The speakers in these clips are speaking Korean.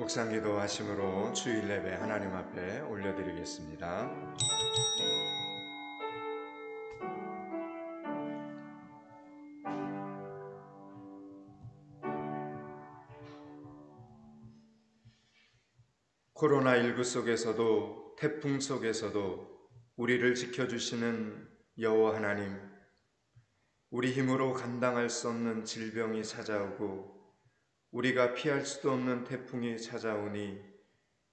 묵상기도 하심으로 주일 예배 하나님 앞에 올려드리겠습니다. 코로나19 속에서도 태풍 속에서도 우리를 지켜주시는 여호와 하나님, 우리 힘으로 감당할 수 없는 질병이 찾아오고 우리가 피할 수도 없는 태풍이 찾아오니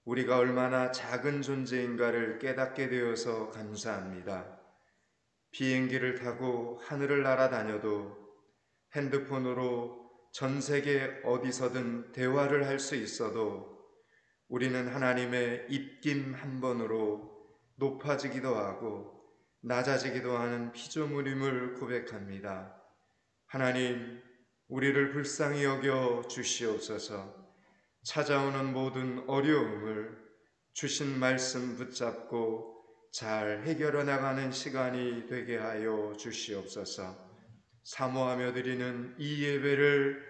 우리가 얼마나 작은 존재인가를 깨닫게 되어서 감사합니다. 비행기를 타고 하늘을 날아다녀도 핸드폰으로 전 세계 어디서든 대화를 할 수 있어도 우리는 하나님의 입김 한 번으로 높아지기도 하고 낮아지기도 하는 피조물임을 고백합니다. 하나님, 우리를 불쌍히 여겨 주시옵소서. 찾아오는 모든 어려움을 주신 말씀 붙잡고 잘 해결해 나가는 시간이 되게 하여 주시옵소서. 사모하며 드리는 이 예배를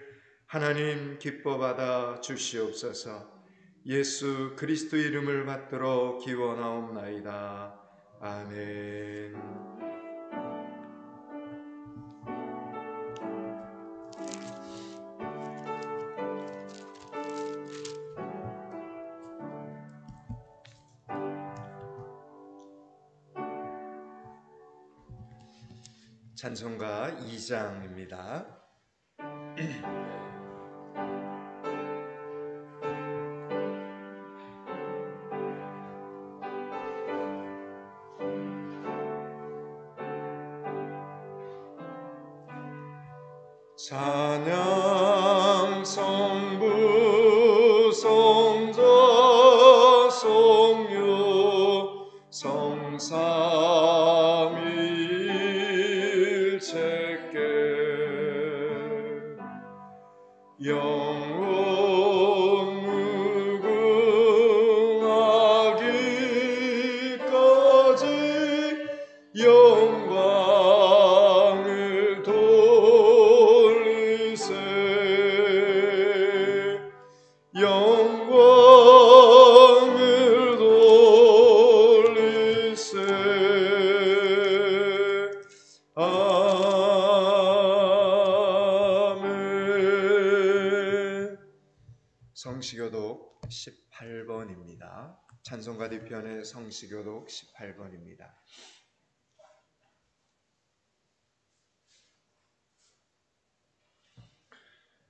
하나님 기뻐 받아 주시옵소서. 예수 그리스도 이름을 받들어 기원하옵나이다. 아멘. 찬송가 2장입니다. 찬양 성부 성자 성유 성삼일체께 영원 무궁하기까지 영광을 돌리세. 영광을 돌리세. 아멘. 성시교독 18번입니다. 찬송가 뒤편의 성시교독 18번입니다.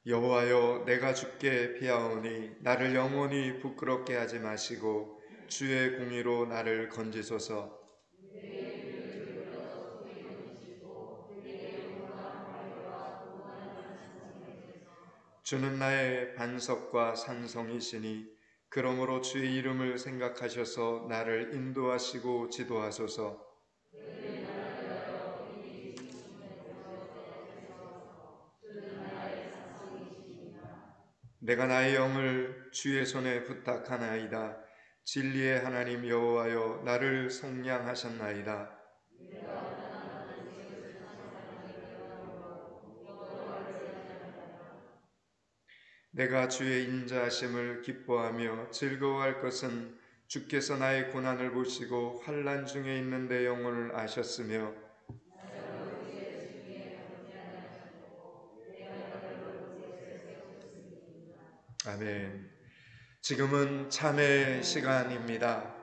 여호와여, 내가 주께 피하오니 나를 영원히 부끄럽게 하지 마시고 주의 공의로 나를 건지소서. 주는 나의 반석과 산성이시니 그러므로 주의 이름을 생각하셔서 나를 인도하시고 지도하소서. 내가 나의 영을 주의 손에 부탁하나이다. 진리의 하나님 여호와여, 나를 속량하셨나이다. 내가 주의 인자하심을 기뻐하며 즐거워할 것은 주께서 나의 고난을 보시고 환난 중에 있는 내 영혼을 아셨으며 아멘. 지금은 참의 시간입니다.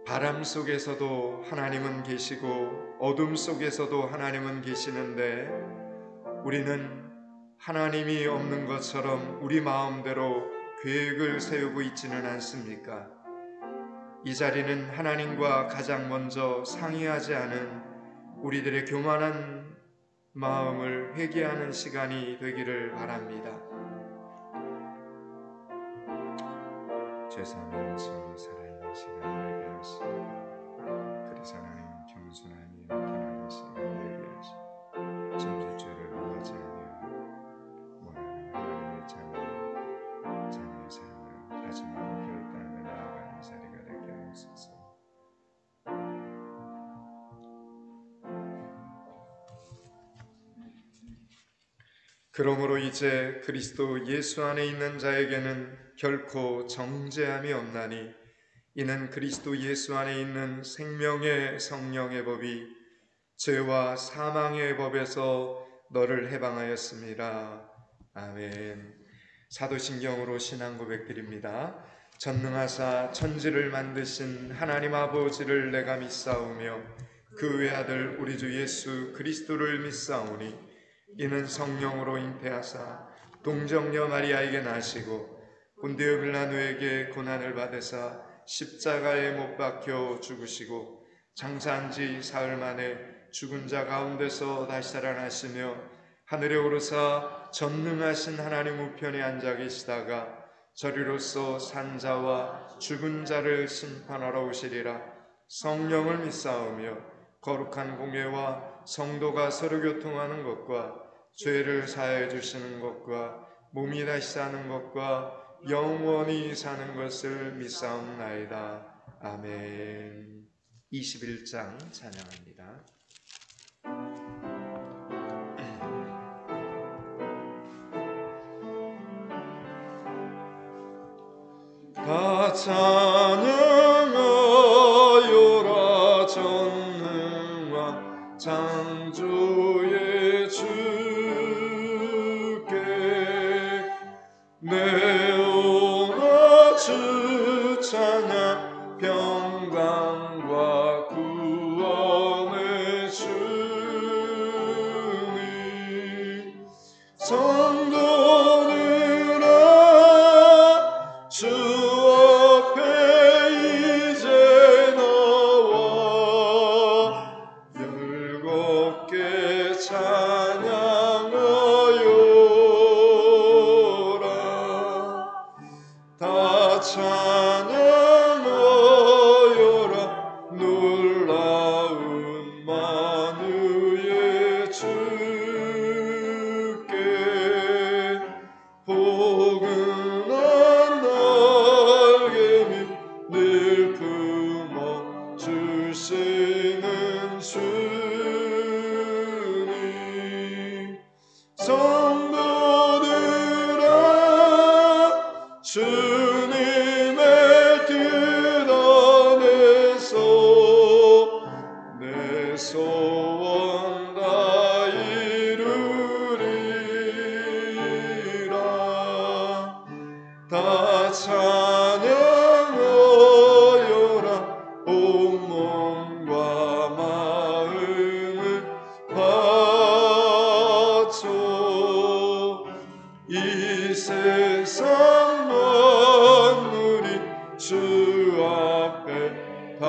바람 속에서도 하나님은 계시고 어둠 속에서도 하나님은 계시는데 우리는 하나님이 없는 것처럼 우리 마음대로 계획을 세우고 있지는 않습니까? 이 자리는 하나님과 가장 먼저 상의하지 않은 우리들의 교만한 마음을 회개하는 시간이 되기를 바랍니다. 죄사하면 살아있는 시간을 되게 하시고 그리스 하나님 겸손하니 나타나는 시간을 되게 하시고 점수죄를 범하지 아니하고 원하는 하나님의 자녀의 삶을 다짐하고 결단하며 나아가는 자리가 되게 하옵소서. 그러므로 이제 그리스도 예수 안에 있는 자에게는 결코 정죄함이 없나니 이는 그리스도 예수 안에 있는 생명의 성령의 법이 죄와 사망의 법에서 너를 해방하였습니다. 아멘. 사도신경으로 신앙 고백드립니다. 전능하사 천지를 만드신 하나님 아버지를 내가 믿사오며 그 외아들 우리 주 예수 그리스도를 믿사오니 이는 성령으로 잉태하사 동정녀 마리아에게 나시고 본디오 빌라도에게 고난을 받으사 십자가에 못 박혀 죽으시고 장사한 지 사흘 만에 죽은 자 가운데서 다시 살아나시며 하늘에 오르사 전능하신 하나님 우편에 앉아 계시다가 저리로서 산자와 죽은 자를 심판하러 오시리라. 성령을 믿사오며 거룩한 공예와 성도가 서로 교통하는 것과 죄를 사하여 주시는 것과 몸이 다시 사는 것과 영원히 사는 것을 믿사옵나이다. 아멘. 21장 찬양합니다. 다 찬양하여라 전능한 창조의 주께 내오나 주 찬양 평강과 구원의 주님 성도들아 주 앞에 이제 나와 열곱께 찬양하여라 다 찬양하여라 놀라운 만유의 주께 포근한 날개미 늘 품어 주시는 주님 성도들아 주님의 뜻 안에서 내 소원 다 이루리라 다 찬양하여라 온몸과 마음을 바쳐 이 세상 만물이 주 앞에 다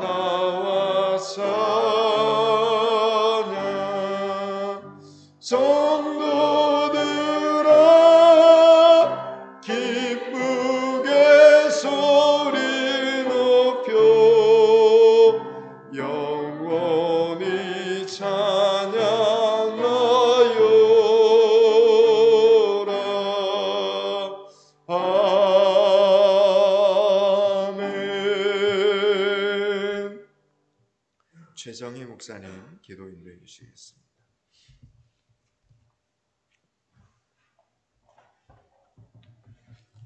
나와 찬양 성도들아 기쁘게 소리 높여 영원히 찬양하여라 아멘. 최정희 목사님 기도 인도해 주시겠습니다.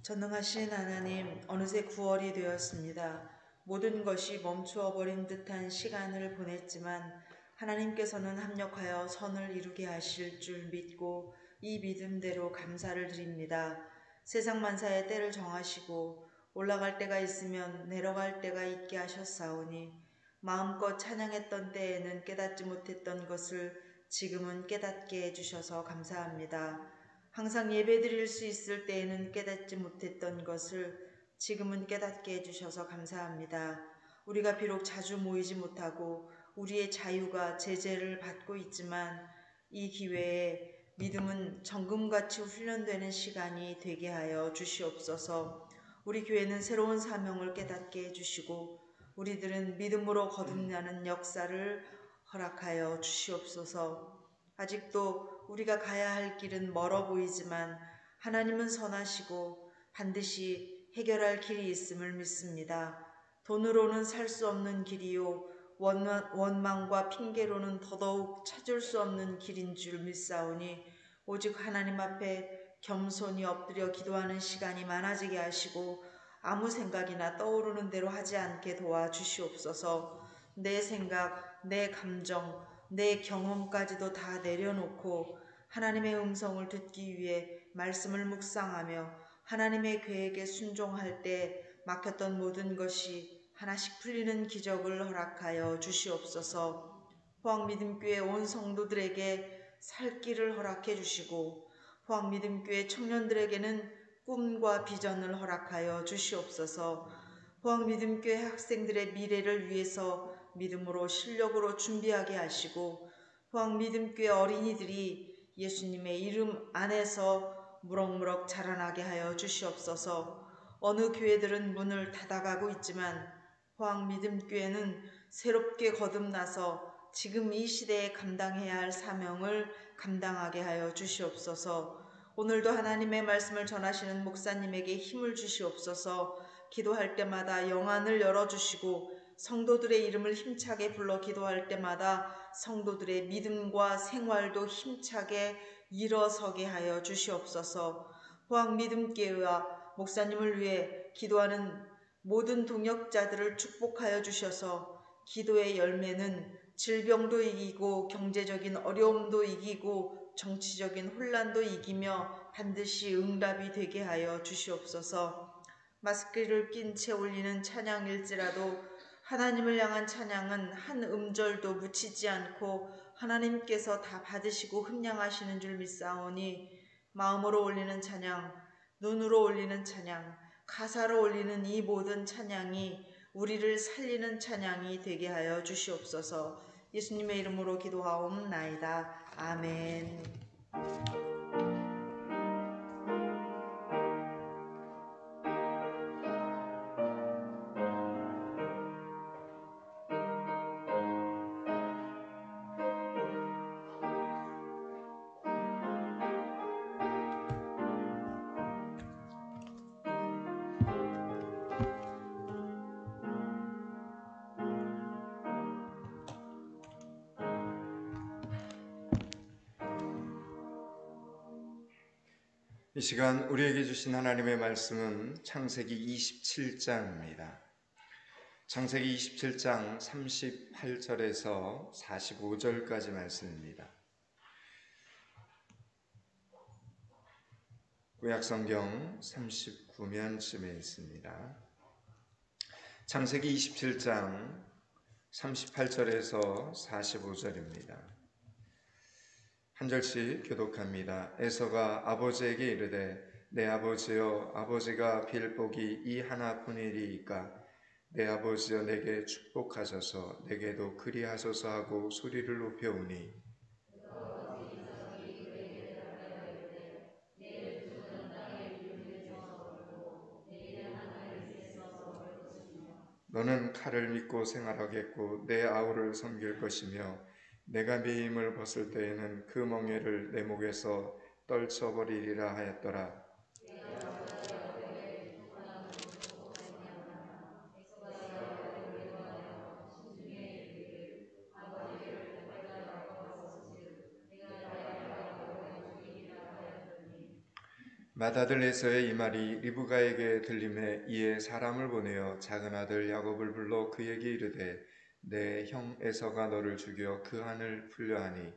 전능하신 하나님, 어느새 9월이 되었습니다. 모든 것이 멈추어 버린 듯한 시간을 보냈지만 하나님께서는 합력하여 선을 이루게 하실 줄 믿고 이 믿음대로 감사를 드립니다. 세상 만사의 때를 정하시고 올라갈 때가 있으면 내려갈 때가 있게 하셨사오니 마음껏 찬양했던 때에는 깨닫지 못했던 것을 지금은 깨닫게 해주셔서 감사합니다. 항상 예배드릴 수 있을 때에는 깨닫지 못했던 것을 지금은 깨닫게 해주셔서 감사합니다. 우리가 비록 자주 모이지 못하고 우리의 자유가 제재를 받고 있지만 이 기회에 믿음은 정금같이 훈련되는 시간이 되게 하여 주시옵소서. 우리 교회는 새로운 사명을 깨닫게 해주시고 우리들은 믿음으로 거듭나는 역사를 허락하여 주시옵소서. 아직도 우리가 가야 할 길은 멀어 보이지만 하나님은 선하시고 반드시 해결할 길이 있음을 믿습니다. 돈으로는 살 수 없는 길이요 원망과 핑계로는 더더욱 찾을 수 없는 길인 줄 믿사오니 오직 하나님 앞에 겸손히 엎드려 기도하는 시간이 많아지게 하시고 아무 생각이나 떠오르는 대로 하지 않게 도와주시옵소서. 내 생각, 내 감정, 내 경험까지도 다 내려놓고 하나님의 음성을 듣기 위해 말씀을 묵상하며 하나님의 계획에 순종할 때 막혔던 모든 것이 하나씩 풀리는 기적을 허락하여 주시옵소서. 포항믿음교회 온 성도들에게 살 길을 허락해 주시고 포항믿음교회 청년들에게는 꿈과 비전을 허락하여 주시옵소서. 포항믿음교회 학생들의 미래를 위해서 믿음으로 실력으로 준비하게 하시고 포항믿음교회 어린이들이 예수님의 이름 안에서 무럭무럭 자라나게 하여 주시옵소서. 어느 교회들은 문을 닫아가고 있지만 포항믿음교회는 새롭게 거듭나서 지금 이 시대에 감당해야 할 사명을 감당하게 하여 주시옵소서. 오늘도 하나님의 말씀을 전하시는 목사님에게 힘을 주시옵소서. 기도할 때마다 영안을 열어주시고 성도들의 이름을 힘차게 불러 기도할 때마다 성도들의 믿음과 생활도 힘차게 일어서게 하여 주시옵소서. 포항믿음교회와 목사님을 위해 기도하는 모든 동역자들을 축복하여 주셔서 기도의 열매는 질병도 이기고 경제적인 어려움도 이기고 정치적인 혼란도 이기며 반드시 응답이 되게 하여 주시옵소서. 마스크를 낀 채 올리는 찬양일지라도 하나님을 향한 찬양은 한 음절도 묻히지 않고 하나님께서 다 받으시고 흠량하시는 줄 믿사오니 마음으로 올리는 찬양, 눈으로 올리는 찬양, 가사로 올리는 이 모든 찬양이 우리를 살리는 찬양이 되게 하여 주시옵소서. 예수님의 이름으로 기도하옵나이다. 아멘. 이 시간 우리에게 주신 하나님의 말씀은 창세기 27장입니다. 창세기 27장 38절에서 45절까지 말씀입니다. 구약성경 39면쯤에 있습니다. 창세기 27장 38절에서 45절입니다. 한 절씩 교독합니다. 에서가 아버지에게 이르되 내 아버지여, 아버지가 빌 복이 이 하나뿐이리이까 내 아버지여 내게 축복하소서, 내게도 그리하소서 하고 소리를 높여오니 너는 칼을 믿고 생활하겠고 내 아우를 섬길 것이며 내가 네 힘을 벗을 때에는 그 멍에를 내 목에서 떨쳐버리리라 하였더라. 맏아들 에서의 이 말이 리브가에게 들림에 이에 사람을 보내어 작은 아들 야곱을 불러 그에게 이르되 내 형 에서가 너를 죽여 그 한을 풀려 하니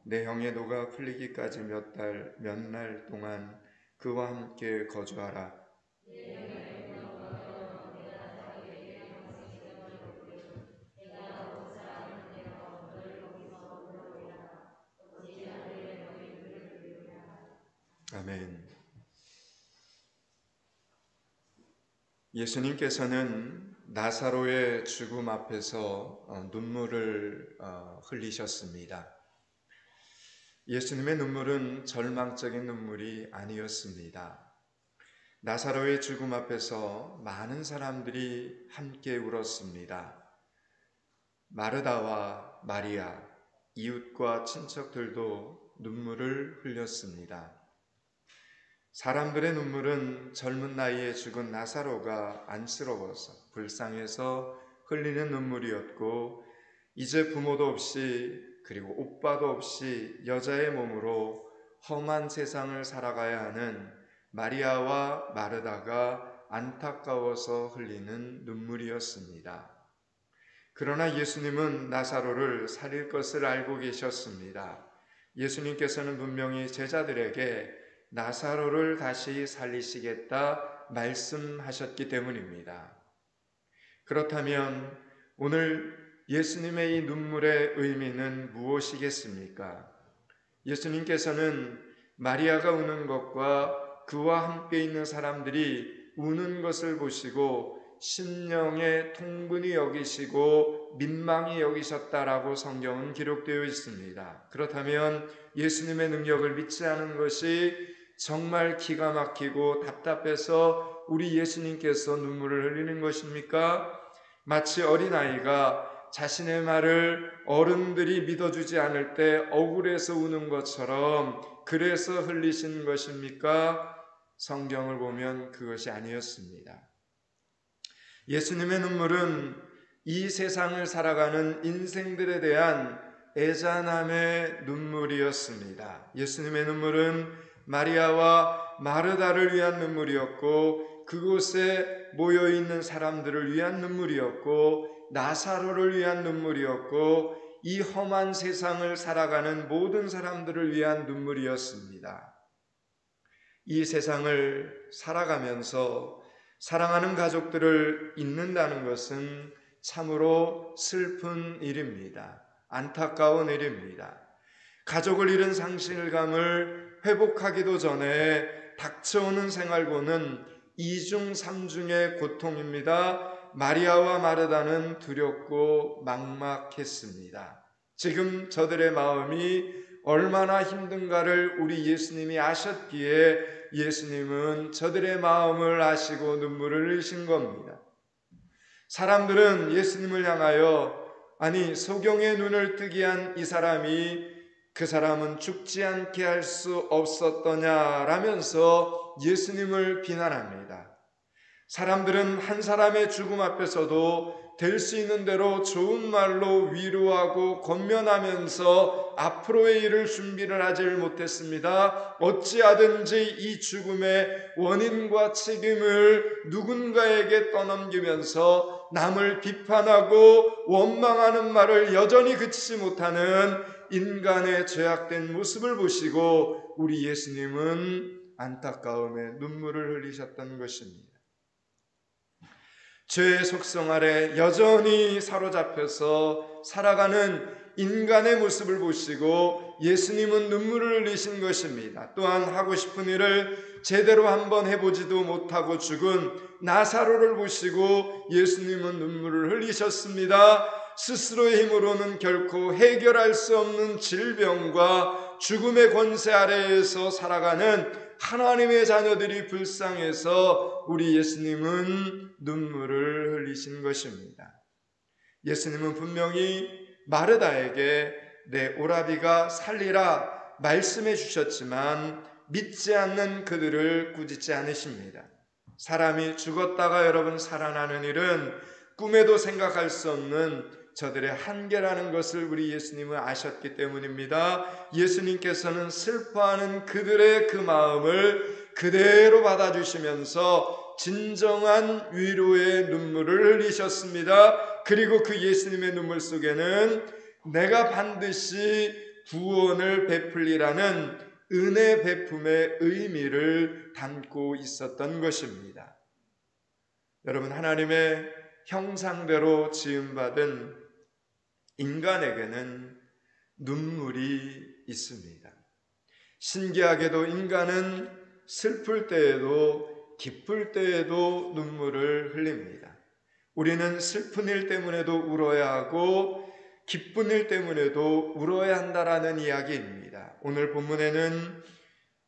내 형의 노가 풀리기까지 몇 날 동안 그와 함께 거주하라. 아멘. 예수님께서는 나사로의 죽음 앞에서 눈물을 흘리셨습니다. 예수님의 눈물은 절망적인 눈물이 아니었습니다. 나사로의 죽음 앞에서 많은 사람들이 함께 울었습니다. 마르다와 마리아, 이웃과 친척들도 눈물을 흘렸습니다. 사람들의 눈물은 젊은 나이에 죽은 나사로가 안쓰러워서 불쌍해서 흘리는 눈물이었고 이제 부모도 없이 그리고 오빠도 없이 여자의 몸으로 험한 세상을 살아가야 하는 마리아와 마르다가 안타까워서 흘리는 눈물이었습니다. 그러나 예수님은 나사로를 살릴 것을 알고 계셨습니다. 예수님께서는 분명히 제자들에게 나사로를 다시 살리시겠다 말씀하셨기 때문입니다. 그렇다면 오늘 예수님의 이 눈물의 의미는 무엇이겠습니까? 예수님께서는 마리아가 우는 것과 그와 함께 있는 사람들이 우는 것을 보시고 심령의 통분이 여기시고 민망히 여기셨다라고 성경은 기록되어 있습니다. 그렇다면 예수님의 능력을 믿지 않은 것이 정말 기가 막히고 답답해서 우리 예수님께서 눈물을 흘리는 것입니까? 마치 어린아이가 자신의 말을 어른들이 믿어주지 않을 때 억울해서 우는 것처럼 그래서 흘리신 것입니까? 성경을 보면 그것이 아니었습니다. 예수님의 눈물은 이 세상을 살아가는 인생들에 대한 애잔함의 눈물이었습니다. 예수님의 눈물은 마리아와 마르다를 위한 눈물이었고 그곳에 모여있는 사람들을 위한 눈물이었고 나사로를 위한 눈물이었고 이 험한 세상을 살아가는 모든 사람들을 위한 눈물이었습니다. 이 세상을 살아가면서 사랑하는 가족들을 잊는다는 것은 참으로 슬픈 일입니다. 안타까운 일입니다. 가족을 잃은 상실감을 회복하기도 전에 닥쳐오는 생활고는 이중 삼중의 고통입니다. 마리아와 마르다는 두렵고 막막했습니다. 지금 저들의 마음이 얼마나 힘든가를 우리 예수님이 아셨기에 예수님은 저들의 마음을 아시고 눈물을 흘리신 겁니다. 사람들은 예수님을 향하여 아니 소경의 눈을 뜨게 한 이 사람이 그 사람은 죽지 않게 할 수 없었더냐라면서 예수님을 비난합니다. 사람들은 한 사람의 죽음 앞에서도 될 수 있는 대로 좋은 말로 위로하고 권면하면서 앞으로의 일을 준비를 하질 못했습니다. 어찌하든지 이 죽음의 원인과 책임을 누군가에게 떠넘기면서 남을 비판하고 원망하는 말을 여전히 그치지 못하는 인간의 죄악된 모습을 보시고 우리 예수님은 안타까움에 눈물을 흘리셨던 것입니다. 죄의 속성 아래 여전히 사로잡혀서 살아가는 인간의 모습을 보시고 예수님은 눈물을 흘리신 것입니다. 또한 하고 싶은 일을 제대로 한번 해보지도 못하고 죽은 나사로를 보시고 예수님은 눈물을 흘리셨습니다. 스스로의 힘으로는 결코 해결할 수 없는 질병과 죽음의 권세 아래에서 살아가는 하나님의 자녀들이 불쌍해서 우리 예수님은 눈물을 흘리신 것입니다. 예수님은 분명히 마르다에게 내 오라비가 살리라 말씀해 주셨지만 믿지 않는 그들을 꾸짖지 않으십니다. 사람이 죽었다가 여러분 살아나는 일은 꿈에도 생각할 수 없는 저들의 한계라는 것을 우리 예수님은 아셨기 때문입니다. 예수님께서는 슬퍼하는 그들의 그 마음을 그대로 받아주시면서 진정한 위로의 눈물을 흘리셨습니다. 그리고 그 예수님의 눈물 속에는 내가 반드시 구원을 베풀리라는 은혜 베품의 의미를 담고 있었던 것입니다. 여러분, 하나님의 형상대로 지음받은 인간에게는 눈물이 있습니다. 신기하게도 인간은 슬플 때에도 기쁠 때에도 눈물을 흘립니다. 우리는 슬픈 일 때문에도 울어야 하고 기쁜 일 때문에도 울어야 한다라는 이야기입니다. 오늘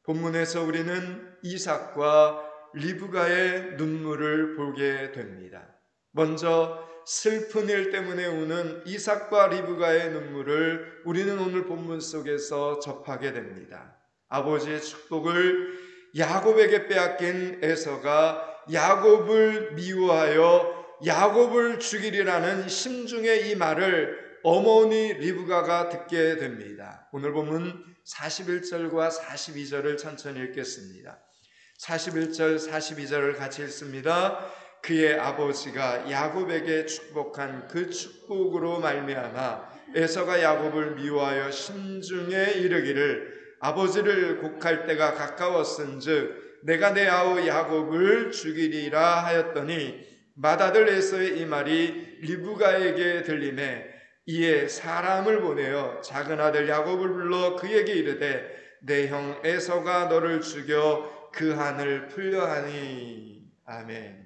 본문에서 우리는 이삭과 리브가의 눈물을 보게 됩니다. 먼저 슬픈 일 때문에 우는 이삭과 리브가의 눈물을 우리는 오늘 본문 속에서 접하게 됩니다. 아버지의 축복을 야곱에게 빼앗긴 에서가 야곱을 미워하여 야곱을 죽이리라는 심중의 이 말을 어머니 리브가가 듣게 됩니다. 오늘 본문 41절과 42절을 천천히 읽겠습니다. 41절 42절을 같이 읽습니다. 그의 아버지가 야곱에게 축복한 그 축복으로 말미암아 에서가 야곱을 미워하여 심중에 이르기를 아버지를 곡할 때가 가까웠은즉 내가 내 아우 야곱을 죽이리라 하였더니 맏아들 에서의 이 말이 리브가에게 들리매 이에 사람을 보내어 작은 아들 야곱을 불러 그에게 이르되 내 형 에서가 너를 죽여 그 한을 풀려하니. 아멘.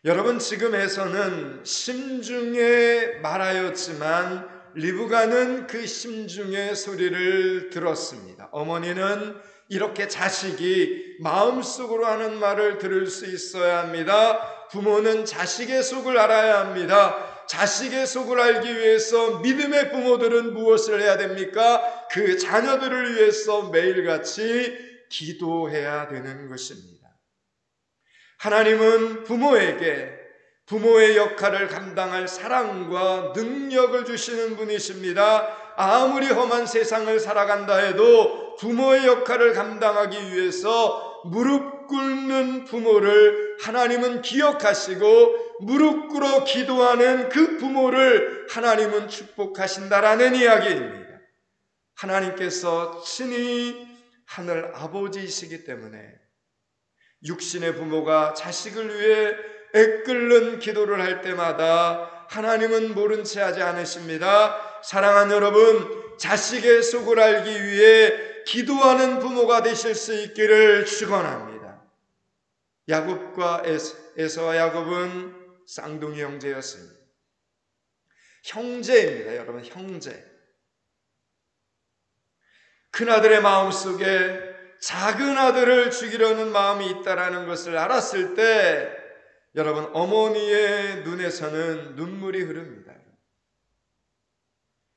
여러분, 지금 에서는 심중에 말하였지만 리브가는 그 심중의 소리를 들었습니다. 어머니는 이렇게 자식이 마음속으로 하는 말을 들을 수 있어야 합니다. 부모는 자식의 속을 알아야 합니다. 자식의 속을 알기 위해서 믿음의 부모들은 무엇을 해야 됩니까? 그 자녀들을 위해서 매일같이 기도해야 되는 것입니다. 하나님은 부모에게 부모의 역할을 감당할 사랑과 능력을 주시는 분이십니다. 아무리 험한 세상을 살아간다 해도 부모의 역할을 감당하기 위해서 무릎 꿇는 부모를 하나님은 기억하시고 무릎 꿇어 기도하는 그 부모를 하나님은 축복하신다라는 이야기입니다. 하나님께서 친히 하늘 아버지이시기 때문에 육신의 부모가 자식을 위해 애끓는 기도를 할 때마다 하나님은 모른 채 하지 않으십니다. 사랑하는 여러분, 자식의 속을 알기 위해 기도하는 부모가 되실 수 있기를 축원합니다. 야곱과 에서와 야곱은 쌍둥이 형제였습니다. 형제입니다. 여러분, 형제. 큰아들의 마음속에 작은 아들을 죽이려는 마음이 있다라는 것을 알았을 때 여러분, 어머니의 눈에서는 눈물이 흐릅니다.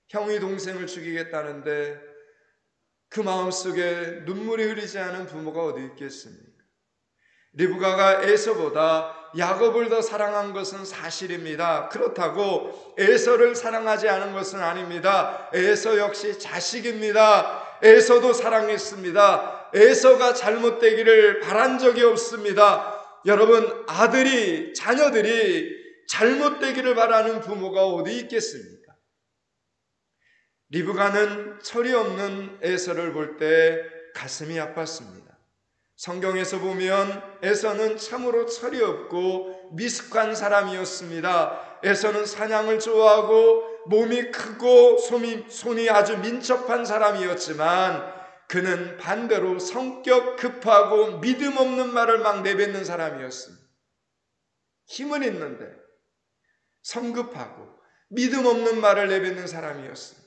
형이 동생을 죽이겠다는데 그 마음속에 눈물이 흐르지 않은 부모가 어디 있겠습니까? 리브가가 에서보다 야곱을 더 사랑한 것은 사실입니다. 그렇다고 에서를 사랑하지 않은 것은 아닙니다. 에서 역시 자식입니다. 에서도 사랑했습니다. 에서가 잘못되기를 바란 적이 없습니다. 여러분, 아들이, 자녀들이 잘못되기를 바라는 부모가 어디 있겠습니까? 리브가는 철이 없는 에서를 볼 때 가슴이 아팠습니다. 성경에서 보면 에서는 참으로 철이 없고 미숙한 사람이었습니다. 에서는 사냥을 좋아하고 몸이 크고 손이 아주 민첩한 사람이었지만 그는 반대로 성격 급하고 믿음 없는 말을 막 내뱉는 사람이었습니다. 힘은 있는데 성급하고 믿음 없는 말을 내뱉는 사람이었습니다.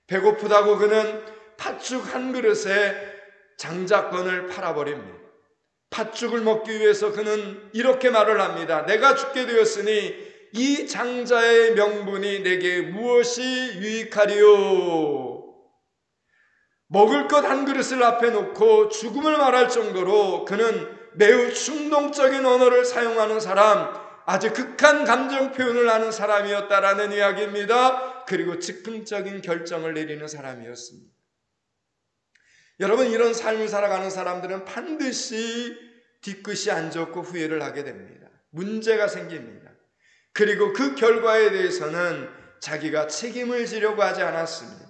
배고프다고 그는 팥죽 한 그릇에 장자권을 팔아버립니다. 팥죽을 먹기 위해서 그는 이렇게 말을 합니다. 내가 죽게 되었으니 이 장자의 명분이 내게 무엇이 유익하리요? 먹을 것 한 그릇을 앞에 놓고 죽음을 말할 정도로 그는 매우 충동적인 언어를 사용하는 사람, 아주 극한 감정 표현을 하는 사람이었다라는 이야기입니다. 그리고 즉흥적인 결정을 내리는 사람이었습니다. 여러분, 이런 삶을 살아가는 사람들은 반드시 뒤끝이 안 좋고 후회를 하게 됩니다. 문제가 생깁니다. 그리고 그 결과에 대해서는 자기가 책임을 지려고 하지 않았습니다.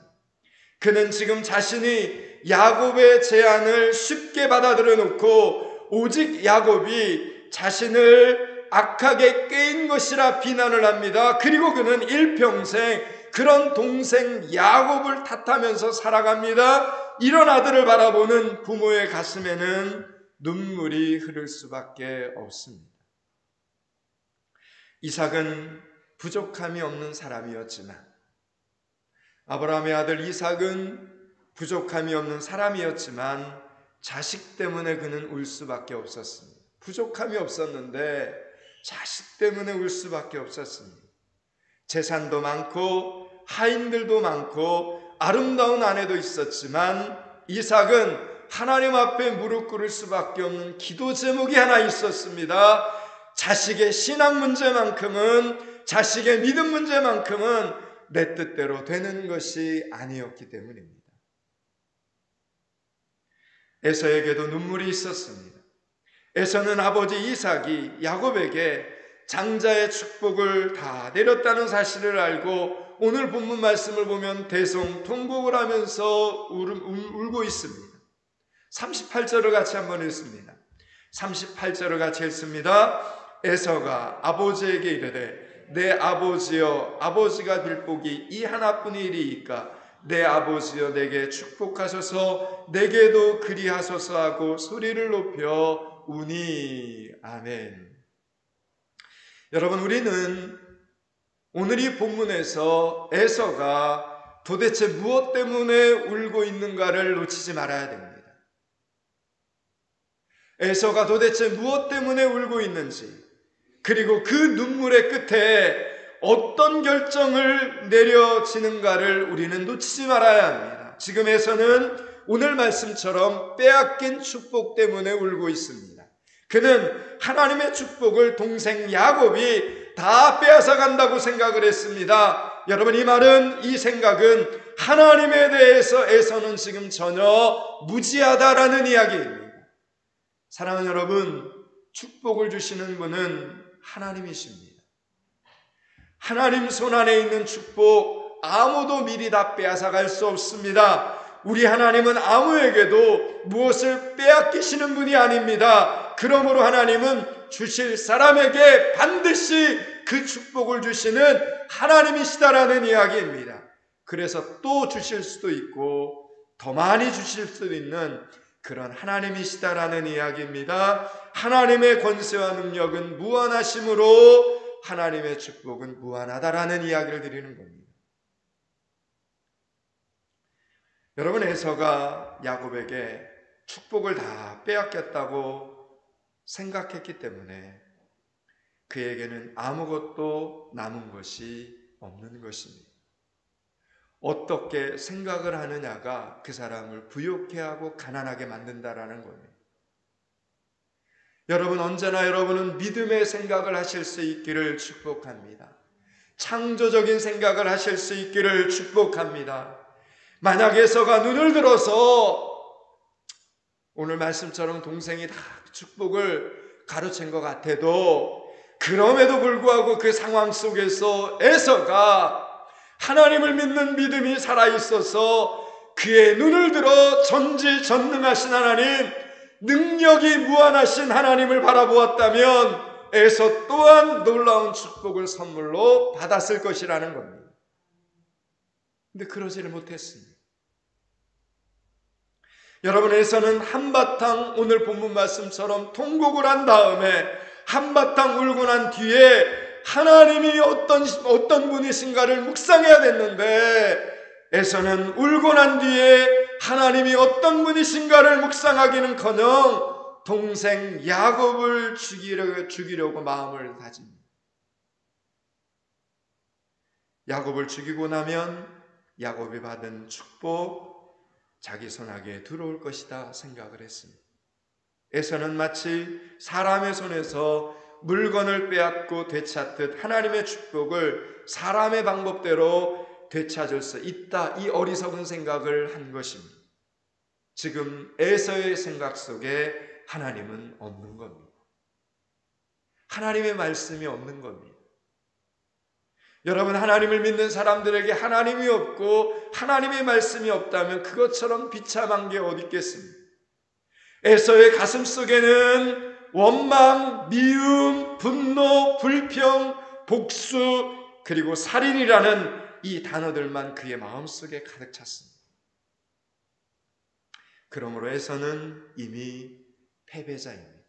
그는 지금 자신이 야곱의 제안을 쉽게 받아들여 놓고 오직 야곱이 자신을 악하게 꾀인 것이라 비난을 합니다. 그리고 그는 일평생 그런 동생 야곱을 탓하면서 살아갑니다. 이런 아들을 바라보는 부모의 가슴에는 눈물이 흐를 수밖에 없습니다. 이삭은 부족함이 없는 사람이었지만 아브라함의 아들 이삭은 부족함이 없는 사람이었지만 자식 때문에 그는 울 수밖에 없었습니다. 부족함이 없었는데 자식 때문에 울 수밖에 없었습니다. 재산도 많고 하인들도 많고 아름다운 아내도 있었지만 이삭은 하나님 앞에 무릎 꿇을 수밖에 없는 기도 제목이 하나 있었습니다. 자식의 신앙 문제만큼은, 자식의 믿음 문제만큼은 내 뜻대로 되는 것이 아니었기 때문입니다. 에서에게도 눈물이 있었습니다. 에서는 아버지 이삭이 야곱에게 장자의 축복을 다 내렸다는 사실을 알고 오늘 본문 말씀을 보면 대성통곡을 하면서 울고 있습니다. 38절을 같이 한번 읽습니다. 38절을 같이 읽습니다. 에서가 아버지에게 이르되 내 아버지여, 아버지가 빌 복이 이 하나뿐이리이까 내 아버지여 내게 축복하소서, 내게도 그리하소서 하고 소리를 높여 우니. 아멘. 여러분, 우리는 오늘 이 본문에서 에서가 도대체 무엇 때문에 울고 있는가를 놓치지 말아야 됩니다. 에서가 도대체 무엇 때문에 울고 있는지, 그리고 그 눈물의 끝에 어떤 결정을 내려지는가를 우리는 놓치지 말아야 합니다. 지금 에서는 오늘 말씀처럼 빼앗긴 축복 때문에 울고 있습니다. 그는 하나님의 축복을 동생 야곱이 다 빼앗아 간다고 생각을 했습니다. 여러분, 이 생각은 하나님에 대해서 에서는 지금 전혀 무지하다라는 이야기입니다. 사랑하는 여러분, 축복을 주시는 분은 하나님이십니다. 하나님 손 안에 있는 축복 아무도 미리 다 빼앗아 갈 수 없습니다. 우리 하나님은 아무에게도 무엇을 빼앗기시는 분이 아닙니다. 그러므로 하나님은 주실 사람에게 반드시 그 축복을 주시는 하나님이시다라는 이야기입니다. 그래서 또 주실 수도 있고 더 많이 주실 수도 있는 그런 하나님이시다라는 이야기입니다. 하나님의 권세와 능력은 무한하심으로 하나님의 축복은 무한하다라는 이야기를 드리는 겁니다. 여러분, 에서가 야곱에게 축복을 다 빼앗겼다고 생각했기 때문에 그에게는 아무것도 남은 것이 없는 것입니다. 어떻게 생각을 하느냐가 그 사람을 부욕해 하고 가난하게 만든다라는 겁니다. 여러분, 언제나 여러분은 믿음의 생각을 하실 수 있기를 축복합니다. 창조적인 생각을 하실 수 있기를 축복합니다. 만약 에서가 눈을 들어서 오늘 말씀처럼 동생이 다 축복을 가로챈 것 같아도 그럼에도 불구하고 그 상황 속에서 에서가 하나님을 믿는 믿음이 살아있어서 그의 눈을 들어 전지전능하신 하나님, 능력이 무한하신 하나님을 바라보았다면 에서 또한 놀라운 축복을 선물로 받았을 것이라는 겁니다. 근데 그러지를 못했습니다. 여러분, 에서는 한바탕 오늘 본문 말씀처럼 통곡을 한 다음에 한바탕 울고 난 뒤에 하나님이 어떤 분이신가를 묵상해야 됐는데 에서는 울고 난 뒤에 하나님이 어떤 분이신가를 묵상하기는커녕 동생 야곱을 죽이려고 마음을 다집니다. 야곱을 죽이고 나면 야곱이 받은 축복 자기 손아귀에 들어올 것이다 생각을 했습니다. 에서는 마치 사람의 손에서 물건을 빼앗고 되찾듯 하나님의 축복을 사람의 방법대로 되찾을 수 있다, 이 어리석은 생각을 한 것입니다. 지금 에서의 생각 속에 하나님은 없는 겁니다. 하나님의 말씀이 없는 겁니다. 여러분, 하나님을 믿는 사람들에게 하나님이 없고 하나님의 말씀이 없다면 그것처럼 비참한 게 어디 있겠습니까? 에서의 가슴 속에는 원망, 미움, 분노, 불평, 복수, 그리고 살인이라는 이 단어들만 그의 마음속에 가득 찼습니다. 그러므로 에서는 이미 패배자입니다.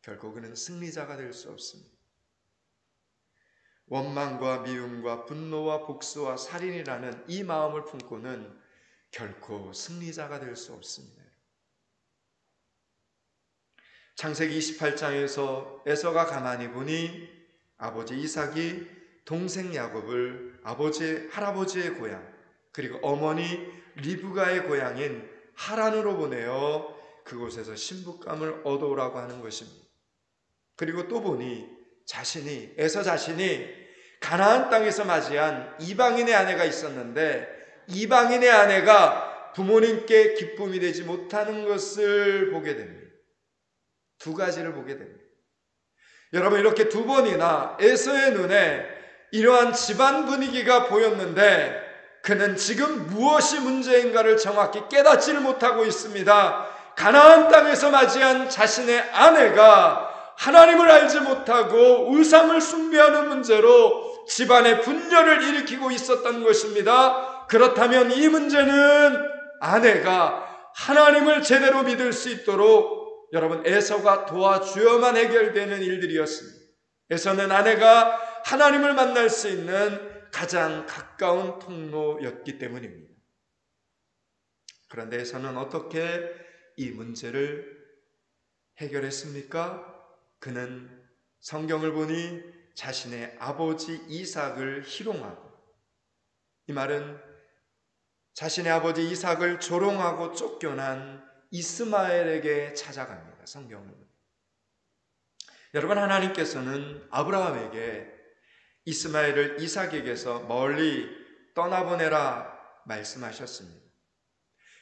결코 그는 승리자가 될 수 없습니다. 원망과 미움과 분노와 복수와 살인이라는 이 마음을 품고는 결코 승리자가 될 수 없습니다. 창세기 28장에서 에서가 가만히 보니 아버지 이삭이 동생 야곱을 할아버지의 고향, 그리고 어머니 리브가의 고향인 하란으로 보내어 그곳에서 신부감을 얻어오라고 하는 것입니다. 그리고 또 보니 에서 자신이 가나안 땅에서 맞이한 이방인의 아내가 있었는데 이방인의 아내가 부모님께 기쁨이 되지 못하는 것을 보게 됩니다. 두 가지를 보게 됩니다. 여러분, 이렇게 두 번이나 에서의 눈에 이러한 집안 분위기가 보였는데 그는 지금 무엇이 문제인가를 정확히 깨닫지를 못하고 있습니다. 가나안 땅에서 맞이한 자신의 아내가 하나님을 알지 못하고 우상을 숭배하는 문제로 집안의 분열을 일으키고 있었던 것입니다. 그렇다면 이 문제는 아내가 하나님을 제대로 믿을 수 있도록 여러분, 에서가 도와주어만 해결되는 일들이었습니다. 에서는 아내가 하나님을 만날 수 있는 가장 가까운 통로였기 때문입니다. 그런데 에서는 어떻게 이 문제를 해결했습니까? 그는 성경을 보니 자신의 아버지 이삭을 희롱하고, 이 말은 자신의 아버지 이삭을 조롱하고 쫓겨난 이스마엘에게 찾아갑니다. 성경은. 여러분, 하나님께서는 아브라함에게 이스마엘을 이삭에게서 멀리 떠나보내라 말씀하셨습니다.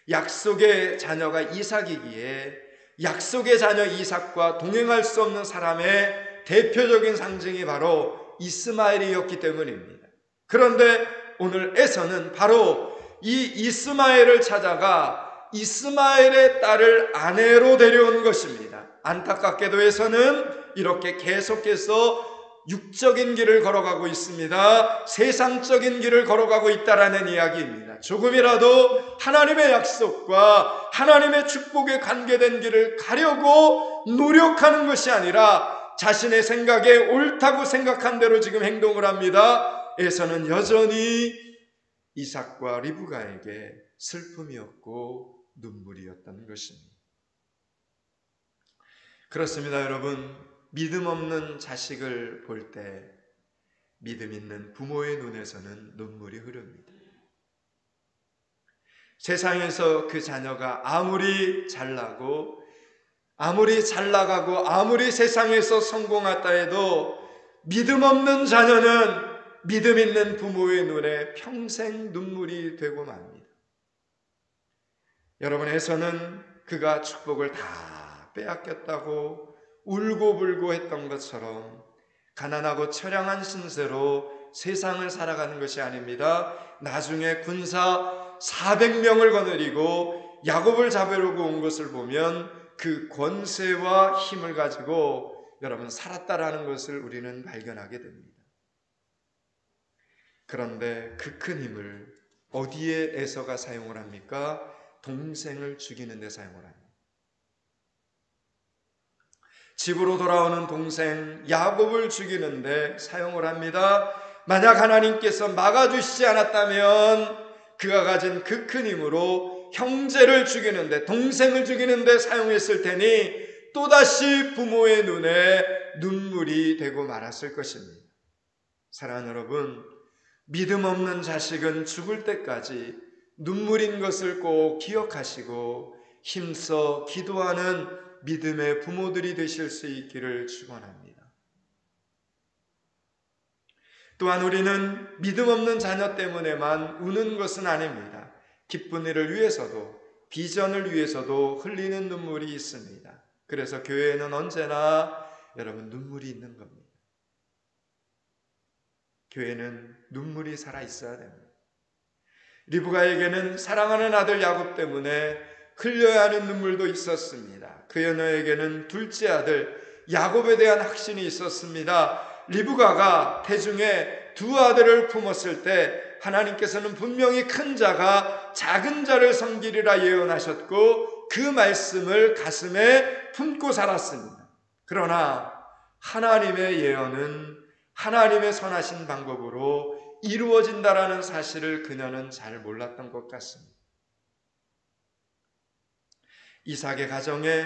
약속의 자녀가 이삭이기에 약속의 자녀 이삭과 동행할 수 없는 사람의 대표적인 상징이 바로 이스마엘이었기 때문입니다. 그런데 오늘 에서는 바로 이 이스마엘을 찾아가 이스마엘의 딸을 아내로 데려온 것입니다. 안타깝게도 에서는 이렇게 계속해서 육적인 길을 걸어가고 있습니다. 세상적인 길을 걸어가고 있다라는 이야기입니다. 조금이라도 하나님의 약속과 하나님의 축복에 관계된 길을 가려고 노력하는 것이 아니라 자신의 생각에 옳다고 생각한 대로 지금 행동을 합니다. 에서는 여전히 이삭과 리브가에게 슬픔이었고 눈물이었던 것입니다. 그렇습니다, 여러분. 믿음 없는 자식을 볼 때 믿음 있는 부모의 눈에서는 눈물이 흐릅니다. 세상에서 그 자녀가 아무리 잘나고 아무리 잘 나가고 아무리 세상에서 성공했다 해도 믿음 없는 자녀는 믿음 있는 부모의 눈에 평생 눈물이 되고 맙니다. 여러분에서는 그가 축복을 다 빼앗겼다고 울고불고 했던 것처럼 가난하고 처량한 신세로 세상을 살아가는 것이 아닙니다. 나중에 군사 400명을 거느리고 야곱을 잡으려고 온 것을 보면 그 권세와 힘을 가지고 여러분 살았다라는 것을 우리는 발견하게 됩니다. 그런데 그 큰 힘을 어디에 에서가 사용을 합니까? 동생을 죽이는 데 사용을 합니다. 집으로 돌아오는 동생 야곱을 죽이는데 사용을 합니다. 만약 하나님께서 막아주시지 않았다면 그가 가진 그 큰 힘으로 형제를 죽이는데, 동생을 죽이는데 사용했을 테니 또다시 부모의 눈에 눈물이 되고 말았을 것입니다. 사랑하는 여러분, 믿음 없는 자식은 죽을 때까지 눈물인 것을 꼭 기억하시고 힘써 기도하는 믿음의 부모들이 되실 수 있기를 축원합니다. 또한 우리는 믿음 없는 자녀 때문에만 우는 것은 아닙니다. 기쁜 일을 위해서도 비전을 위해서도 흘리는 눈물이 있습니다. 그래서 교회에는 언제나 여러분 눈물이 있는 겁니다. 교회는 눈물이 살아있어야 됩니다. 리브가에게는 사랑하는 아들 야곱 때문에 흘려야 하는 눈물도 있었습니다. 그 여녀에게는 둘째 아들 야곱에 대한 확신이 있었습니다. 리브가가 태중에 두 아들을 품었을 때 하나님께서는 분명히 큰 자가 작은 자를 섬기리라 예언하셨고 그 말씀을 가슴에 품고 살았습니다. 그러나 하나님의 예언은 하나님의 선하신 방법으로 이루어진다라는 사실을 그녀는 잘 몰랐던 것 같습니다. 이삭의 가정에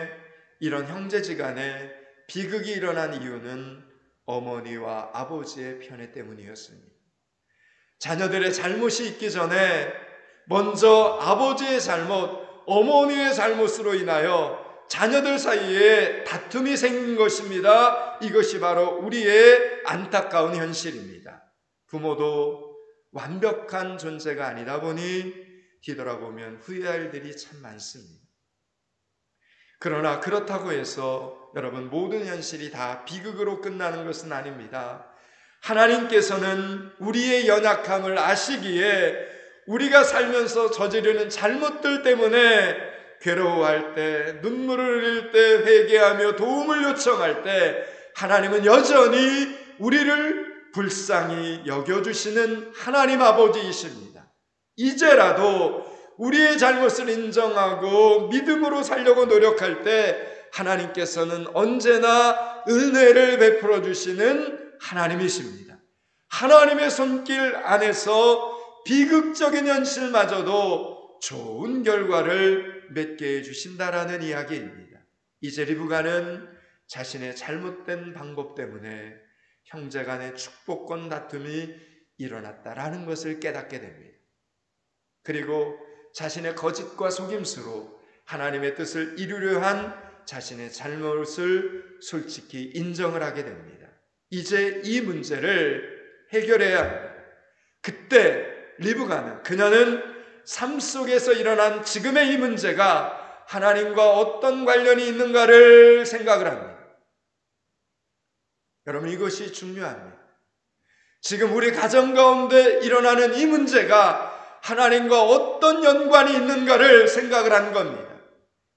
이런 형제지간에 비극이 일어난 이유는 어머니와 아버지의 편애 때문이었습니다. 자녀들의 잘못이 있기 전에 먼저 아버지의 잘못, 어머니의 잘못으로 인하여 자녀들 사이에 다툼이 생긴 것입니다. 이것이 바로 우리의 안타까운 현실입니다. 부모도 완벽한 존재가 아니다 보니 뒤돌아보면 후회할 일이 참 많습니다. 그러나 그렇다고 해서 여러분, 모든 현실이 다 비극으로 끝나는 것은 아닙니다. 하나님께서는 우리의 연약함을 아시기에 우리가 살면서 저지르는 잘못들 때문에 괴로워할 때, 눈물을 흘릴 때, 회개하며 도움을 요청할 때 하나님은 여전히 우리를 불쌍히 여겨주시는 하나님 아버지이십니다. 이제라도 우리의 잘못을 인정하고 믿음으로 살려고 노력할 때 하나님께서는 언제나 은혜를 베풀어 주시는 하나님이십니다. 하나님의 손길 안에서 비극적인 현실마저도 좋은 결과를 맺게 해주신다라는 이야기입니다. 이제 리브가는 자신의 잘못된 방법 때문에 형제간의 축복권 다툼이 일어났다라는 것을 깨닫게 됩니다. 그리고 자신의 거짓과 속임수로 하나님의 뜻을 이루려 한 자신의 잘못을 솔직히 인정을 하게 됩니다. 이제 이 문제를 해결해야 합니다. 그때 리브가는, 그녀는 삶 속에서 일어난 지금의 이 문제가 하나님과 어떤 관련이 있는가를 생각을 합니다. 여러분, 이것이 중요합니다. 지금 우리 가정 가운데 일어나는 이 문제가 하나님과 어떤 연관이 있는가를 생각을 한 겁니다.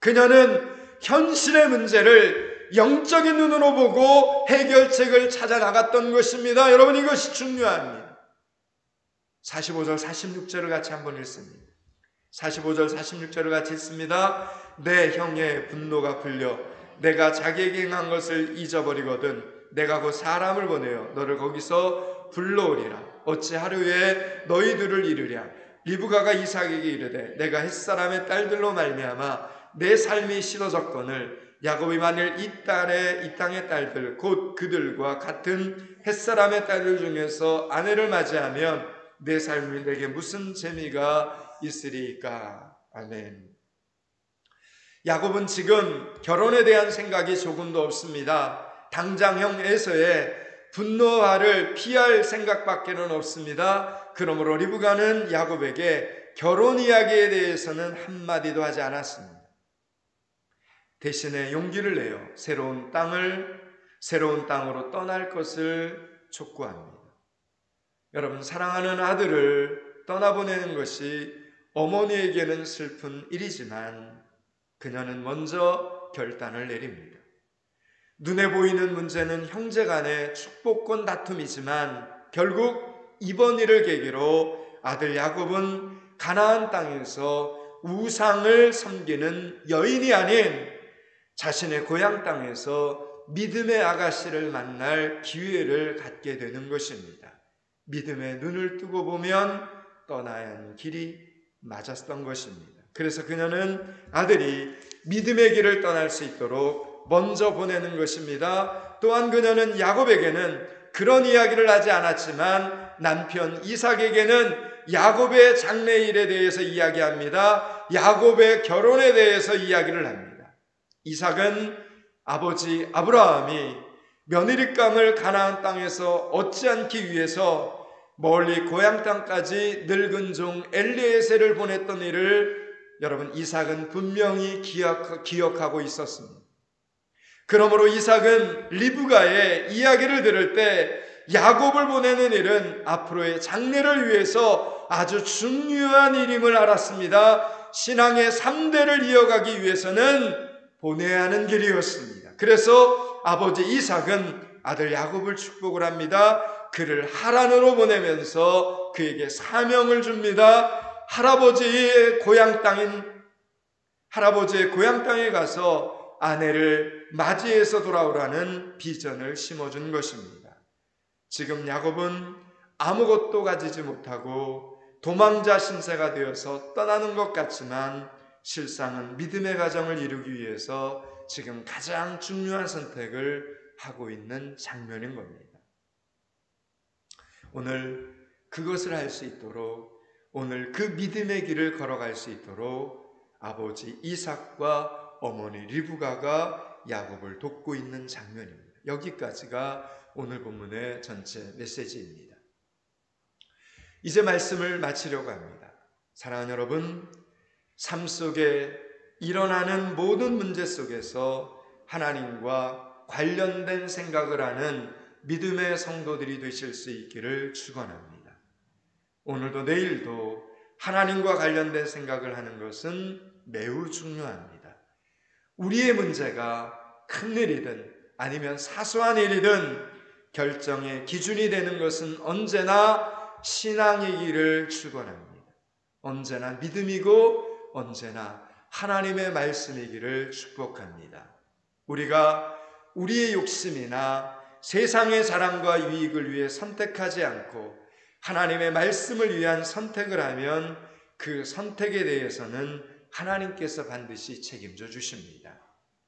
그녀는 현실의 문제를 영적인 눈으로 보고 해결책을 찾아 나갔던 것입니다. 여러분, 이것이 중요합니다. 45절 46절을 같이 한번 읽습니다. 45절 46절을 같이 읽습니다. 내 형의 분노가 풀려 내가 자기에게 행한 것을 잊어버리거든 내가 곧 사람을 보내어 너를 거기서 불러오리라. 어찌 하루에 너희들을 이르랴. 리브가가 이삭에게 이르되 내가 햇사람의 딸들로 말미암아 내 삶이 싫어졌거늘 야곱이 만일 이 땅의 딸들 곧 그들과 같은 햇사람의 딸들 중에서 아내를 맞이하면 내 삶이 내게 무슨 재미가 있으리까. 아멘. 야곱은 지금 결혼에 대한 생각이 조금도 없습니다. 당장 형 에서의 분노화를 피할 생각밖에는 없습니다. 그러므로 리브가는 야곱에게 결혼 이야기에 대해서는 한마디도 하지 않았습니다. 대신에 용기를 내어 새로운 땅으로 떠날 것을 촉구합니다. 여러분, 사랑하는 아들을 떠나보내는 것이 어머니에게는 슬픈 일이지만 그녀는 먼저 결단을 내립니다. 눈에 보이는 문제는 형제 간의 축복권 다툼이지만 결국 이번 일을 계기로 아들 야곱은 가나안 땅에서 우상을 섬기는 여인이 아닌 자신의 고향 땅에서 믿음의 아가씨를 만날 기회를 갖게 되는 것입니다. 믿음의 눈을 뜨고 보면 떠나야 하는 길이 맞았던 것입니다. 그래서 그녀는 아들이 믿음의 길을 떠날 수 있도록 먼저 보내는 것입니다. 또한 그녀는 야곱에게는 그런 이야기를 하지 않았지만 남편 이삭에게는 야곱의 장래일에 대해서 이야기합니다. 야곱의 결혼에 대해서 이야기를 합니다. 이삭은 아버지 아브라함이 며느리감을 가나안 땅에서 얻지 않기 위해서 멀리 고향 땅까지 늙은 종 엘리에셀을 보냈던 일을 여러분, 이삭은 분명히 기억하고 있었습니다. 그러므로 이삭은 리브가의 이야기를 들을 때 야곱을 보내는 일은 앞으로의 장래를 위해서 아주 중요한 일임을 알았습니다. 신앙의 3대를 이어가기 위해서는 보내야 하는 길이었습니다. 그래서 아버지 이삭은 아들 야곱을 축복을 합니다. 그를 하란으로 보내면서 그에게 사명을 줍니다. 할아버지의 고향 땅에 가서 아내를 맞이해서 돌아오라는 비전을 심어준 것입니다. 지금 야곱은 아무것도 가지지 못하고 도망자 신세가 되어서 떠나는 것 같지만 실상은 믿음의 가정을 이루기 위해서 지금 가장 중요한 선택을 하고 있는 장면인 겁니다. 오늘 그것을 할 수 있도록, 오늘 그 믿음의 길을 걸어갈 수 있도록 아버지 이삭과 어머니 리브가가 야곱을 돕고 있는 장면입니다. 여기까지가 오늘 본문의 전체 메시지입니다. 이제 말씀을 마치려고 합니다. 사랑하는 여러분, 삶 속에 일어나는 모든 문제 속에서 하나님과 관련된 생각을 하는 믿음의 성도들이 되실 수 있기를 축원합니다. 오늘도 내일도 하나님과 관련된 생각을 하는 것은 매우 중요합니다. 우리의 문제가 큰 일이든 아니면 사소한 일이든 결정의 기준이 되는 것은 언제나 신앙이기를 축원합니다. 언제나 믿음이고 언제나 하나님의 말씀이기를 축복합니다. 우리가 우리의 욕심이나 세상의 자랑과 유익을 위해 선택하지 않고 하나님의 말씀을 위한 선택을 하면 그 선택에 대해서는 하나님께서 반드시 책임져 주십니다.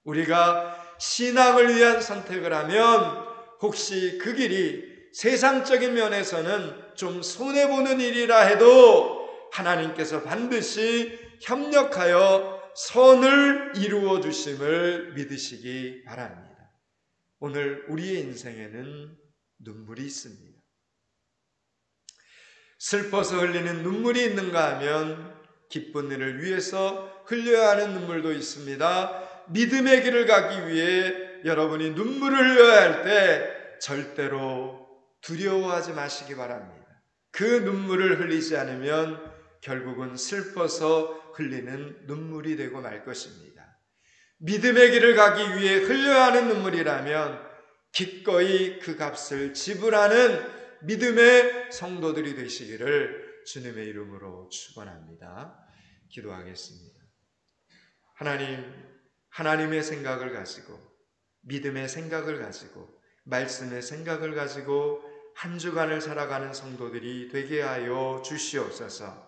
우리가 신앙을 위한 선택을 하면 혹시 그 길이 세상적인 면에서는 좀 손해보는 일이라 해도 하나님께서 반드시 협력하여 선을 이루어 주심을 믿으시기 바랍니다. 오늘 우리의 인생에는 눈물이 있습니다. 슬퍼서 흘리는 눈물이 있는가 하면 기쁜 일을 위해서 흘려야 하는 눈물도 있습니다. 믿음의 길을 가기 위해 여러분이 눈물을 흘려야 할 때 절대로 두려워하지 마시기 바랍니다. 그 눈물을 흘리지 않으면 결국은 슬퍼서 흘리는 눈물이 되고 말 것입니다. 믿음의 길을 가기 위해 흘려야 하는 눈물이라면 기꺼이 그 값을 지불하는 믿음의 성도들이 되시기를 주님의 이름으로 축원합니다. 기도하겠습니다. 하나님의 생각을 가지고 믿음의 생각을 가지고 말씀의 생각을 가지고 한 주간을 살아가는 성도들이 되게 하여 주시옵소서.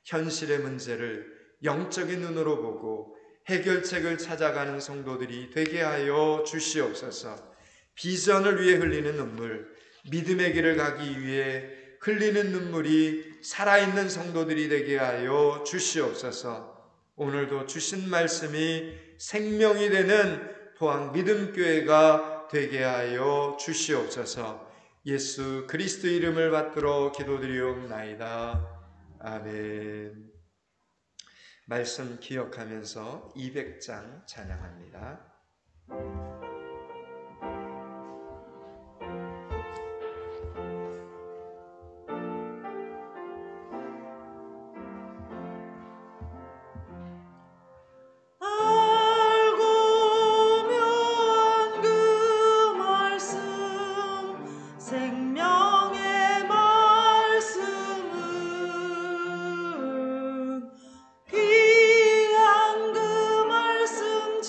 현실의 문제를 영적인 눈으로 보고 해결책을 찾아가는 성도들이 되게 하여 주시옵소서. 비전을 위해 흘리는 눈물, 믿음의 길을 가기 위해 흘리는 눈물이 살아있는 성도들이 되게 하여 주시옵소서. 오늘도 주신 말씀이 생명이 되는 포항 믿음교회가 되게 하여 주시옵소서. 예수 그리스도 이름을 받들어 기도드리옵나이다. 아멘. 말씀 기억하면서 200장 찬양합니다. 귀한 그 말씀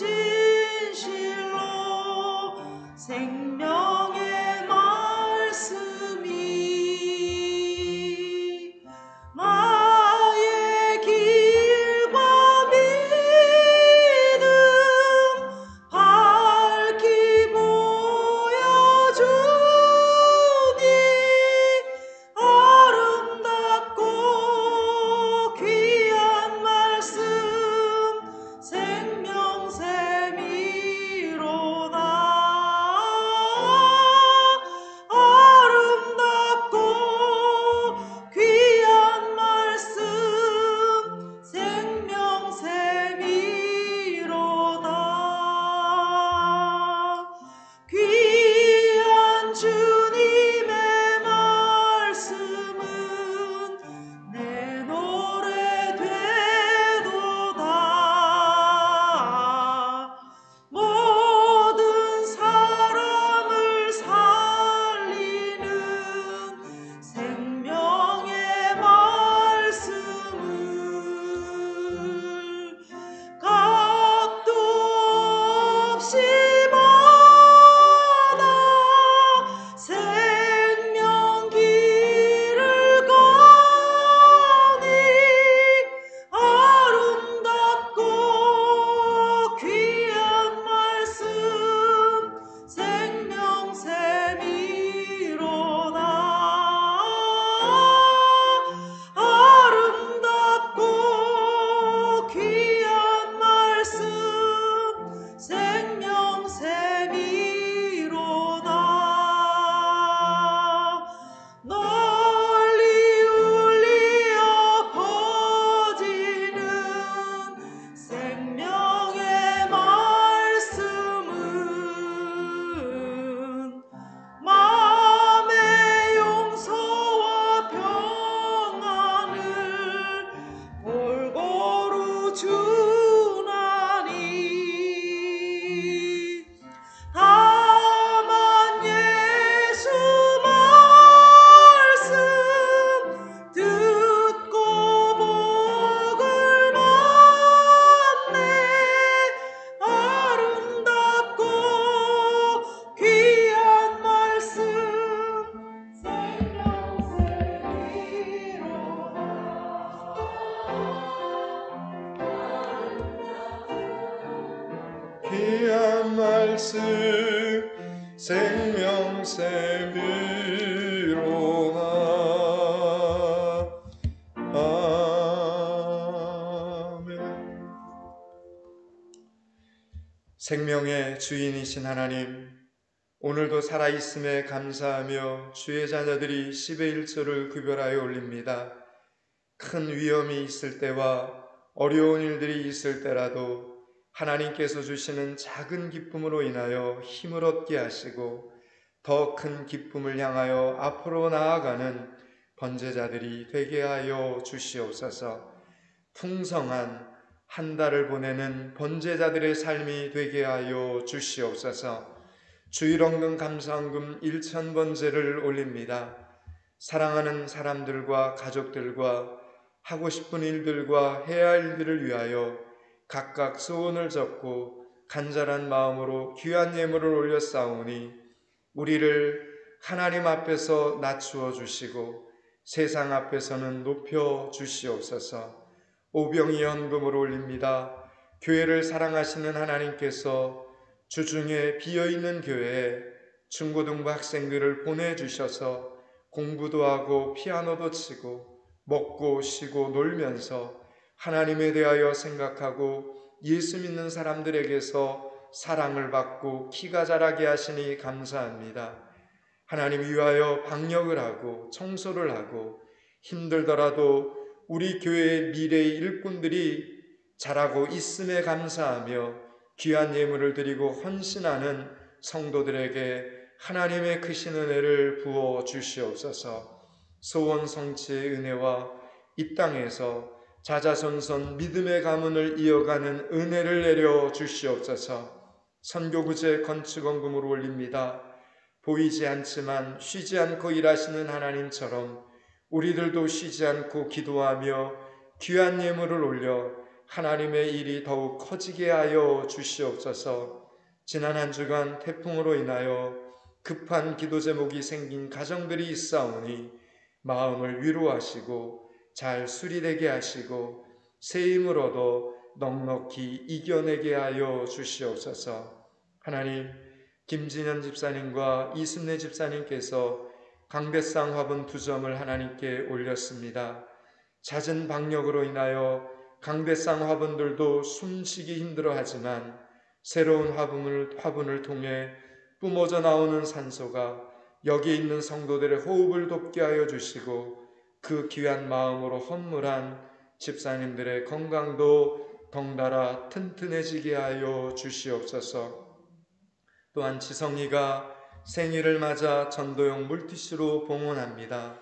말씀 생명샘이로나. 아멘. 생명의 주인이신 하나님, 오늘도 살아있음에 감사하며 주의 자녀들이 10의 1조를 구별하여 올립니다. 큰 위험이 있을 때와 어려운 일들이 있을 때라도 하나님께서 주시는 작은 기쁨으로 인하여 힘을 얻게 하시고 더 큰 기쁨을 향하여 앞으로 나아가는 번제자들이 되게 하여 주시옵소서. 풍성한 한 달을 보내는 번제자들의 삶이 되게 하여 주시옵소서. 주일원금 감사원금 1,000번제를 올립니다. 사랑하는 사람들과 가족들과 하고 싶은 일들과 해야 할 일들을 위하여 각각 소원을 적고 간절한 마음으로 귀한 예물을 올려 싸우니 우리를 하나님 앞에서 낮추어 주시고 세상 앞에서는 높여 주시옵소서. 오병이 헌금을 올립니다. 교회를 사랑하시는 하나님께서 주중에 비어있는 교회에 중고등부 학생들을 보내주셔서 공부도 하고 피아노도 치고 먹고 쉬고 놀면서 하나님에 대하여 생각하고 예수 믿는 사람들에게서 사랑을 받고 키가 자라게 하시니 감사합니다. 하나님 위하여 방역을 하고 청소를 하고 힘들더라도 우리 교회의 미래의 일꾼들이 자라고 있음에 감사하며 귀한 예물을 드리고 헌신하는 성도들에게 하나님의 크신 은혜를 부어 주시옵소서. 소원 성취의 은혜와 이 땅에서 자자손손 믿음의 가문을 이어가는 은혜를 내려 주시옵소서. 선교구제 건축원금으로 올립니다. 보이지 않지만 쉬지 않고 일하시는 하나님처럼 우리들도 쉬지 않고 기도하며 귀한 예물을 올려 하나님의 일이 더욱 커지게 하여 주시옵소서. 지난 한 주간 태풍으로 인하여 급한 기도 제목이 생긴 가정들이 있사오니 마음을 위로하시고 잘 수리되게 하시고 새 힘을 얻어 넉넉히 이겨내게 하여 주시옵소서. 하나님, 김진현 집사님과 이순례 집사님께서 강대상 화분 2점을 하나님께 올렸습니다. 잦은 방역으로 인하여 강대상 화분들도 숨쉬기 힘들어하지만 새로운 화분을 통해 뿜어져 나오는 산소가 여기 있는 성도들의 호흡을 돕게 하여 주시고 그 귀한 마음으로 헌물한 집사님들의 건강도 덩달아 튼튼해지게 하여 주시옵소서. 또한 지성이가 생일을 맞아 전도용 물티슈로 봉헌합니다.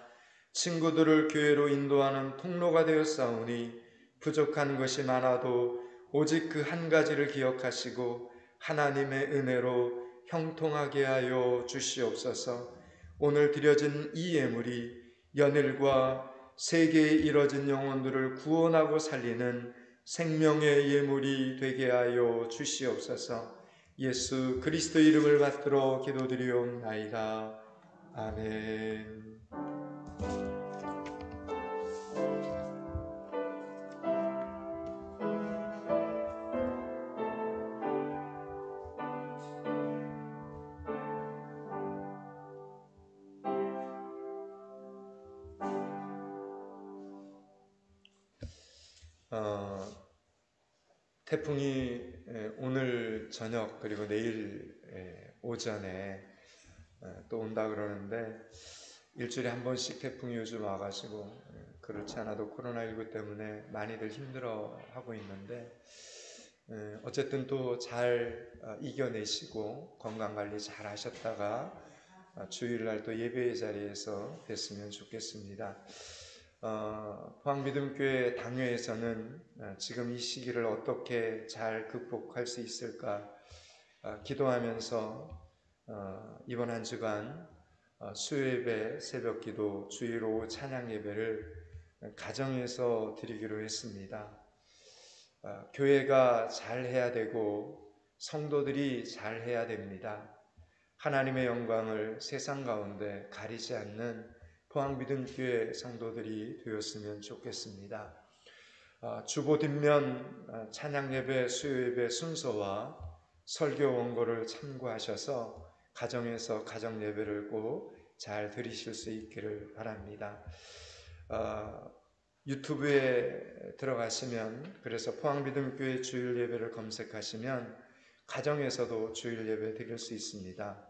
친구들을 교회로 인도하는 통로가 되었사오니 부족한 것이 많아도 오직 그 한 가지를 기억하시고 하나님의 은혜로 형통하게 하여 주시옵소서. 오늘 드려진 이 예물이 연일과 세계에 이뤄진 영혼들을 구원하고 살리는 생명의 예물이 되게 하여 주시옵소서. 예수 그리스도 이름을 받들어 기도드리옵나이다. 아멘. 태풍이 오늘 저녁 그리고 내일 오전에 또 온다 그러는데 일주일에 한 번씩 태풍이 요즘 와가지고 그렇지 않아도 코로나19 때문에 많이들 힘들어하고 있는데 어쨌든 또 잘 이겨내시고 건강관리 잘 하셨다가 주일날 또 예배의 자리에서 뵀으면 좋겠습니다. 포항믿음교회 당회에서는 지금 이 시기를 어떻게 잘 극복할 수 있을까 기도하면서 이번 한 주간 수요예배, 새벽기도, 주일 오후 찬양예배를 가정에서 드리기로 했습니다. 교회가 잘해야 되고 성도들이 잘해야 됩니다. 하나님의 영광을 세상 가운데 가리지 않는 포항믿음교회 성도들이 되었으면 좋겠습니다. 주보 뒷면 찬양예배, 수요예배 순서와 설교 원고를 참고하셔서 가정에서 가정 예배를 꼭 잘 드리실 수 있기를 바랍니다. 유튜브에 들어가시면, 그래서 포항비듬교회 주일 예배를 검색하시면 가정에서도 주일 예배 드릴 수 있습니다.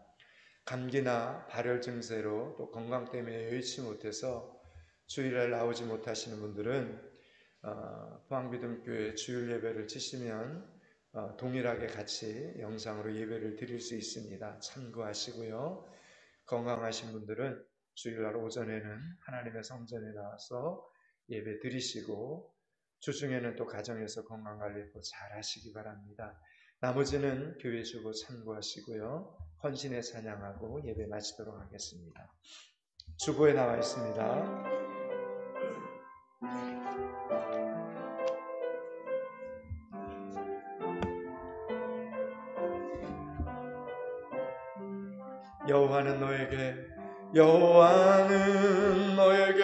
감기나 발열 증세로 또 건강 때문에 여의치 못해서 주일날 나오지 못하시는 분들은 포항비듬교회 주일 예배를 치시면 동일하게 같이 영상으로 예배를 드릴 수 있습니다. 참고하시고요. 건강하신 분들은 주일날 오전에는 하나님의 성전에 나와서 예배 드리시고, 주중에는 또 가정에서 건강관리 또 잘 하시기 바랍니다. 나머지는 교회 주고 참고하시고요. 헌신에 찬양하고 예배 마치도록 하겠습니다. 주보에 나와 있습니다. 여호와는 너에게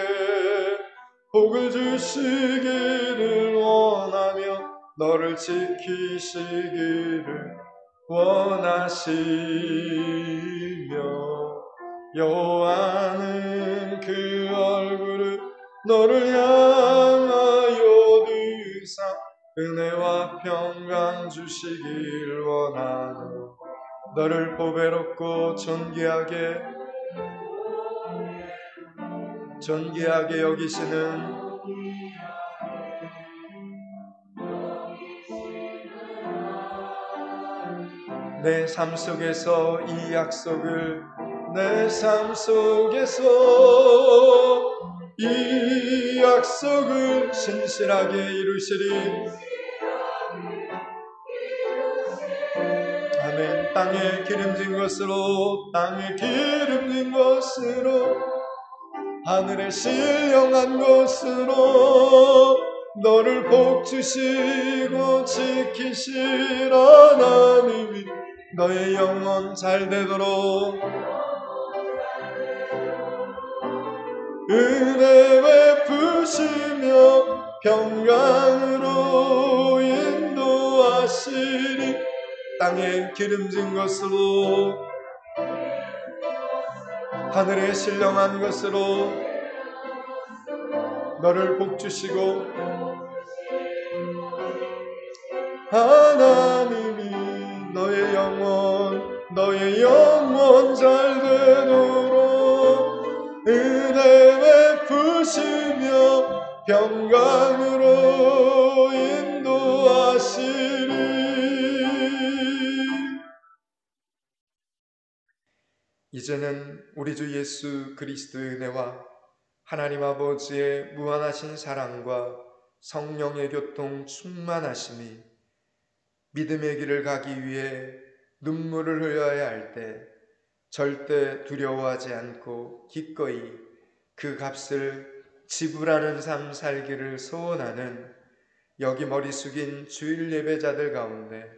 복을 주시기를 원하며 너를 지키시기를 원하시며, 여호와는 그 얼굴을 너를 향하여 드사 은혜와 평강 주시길 원하노. 너를 보배롭고 존귀하게 여기시는 내 삶 속에서 이 약속을, 내 삶 속에서 이 약속을 신실하게 이루시리. 아멘. 땅에 기름진 것으로, 땅에 기름진 것으로, 하늘에 신령한 것으로 너를 복주시고 지키실 하나님이 너의 영혼 잘 되도록 은혜 베푸시며 평강으로 인도하시리. 땅에 기름진 것으로, 하늘에 신령한 것으로 너를 복주시고 하나님이 너의 영혼 잘 되도록 은혜 베푸시며 평강으로 인도하시리. 이제는 우리 주 예수 그리스도의 은혜와 하나님 아버지의 무한하신 사랑과 성령의 교통 충만하심이 믿음의 길을 가기 위해 눈물을 흘려야 할 때 절대 두려워하지 않고 기꺼이 그 값을 지불하는 삶 살기를 소원하는 여기 머리 숙인 주일 예배자들 가운데,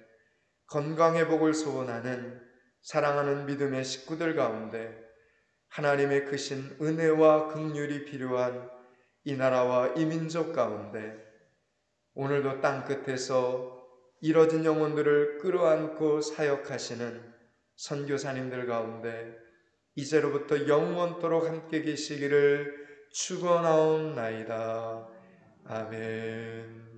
건강의 복을 소원하는 사랑하는 믿음의 식구들 가운데 하나님의 크신 은혜와 긍휼이 필요한 이 나라와 이 민족 가운데 오늘도 땅끝에서 이뤄진 영혼들을 끌어안고 사역하시는 선교사님들 가운데 이제로부터 영원토록 함께 계시기를 축원하옵나이다. 아멘.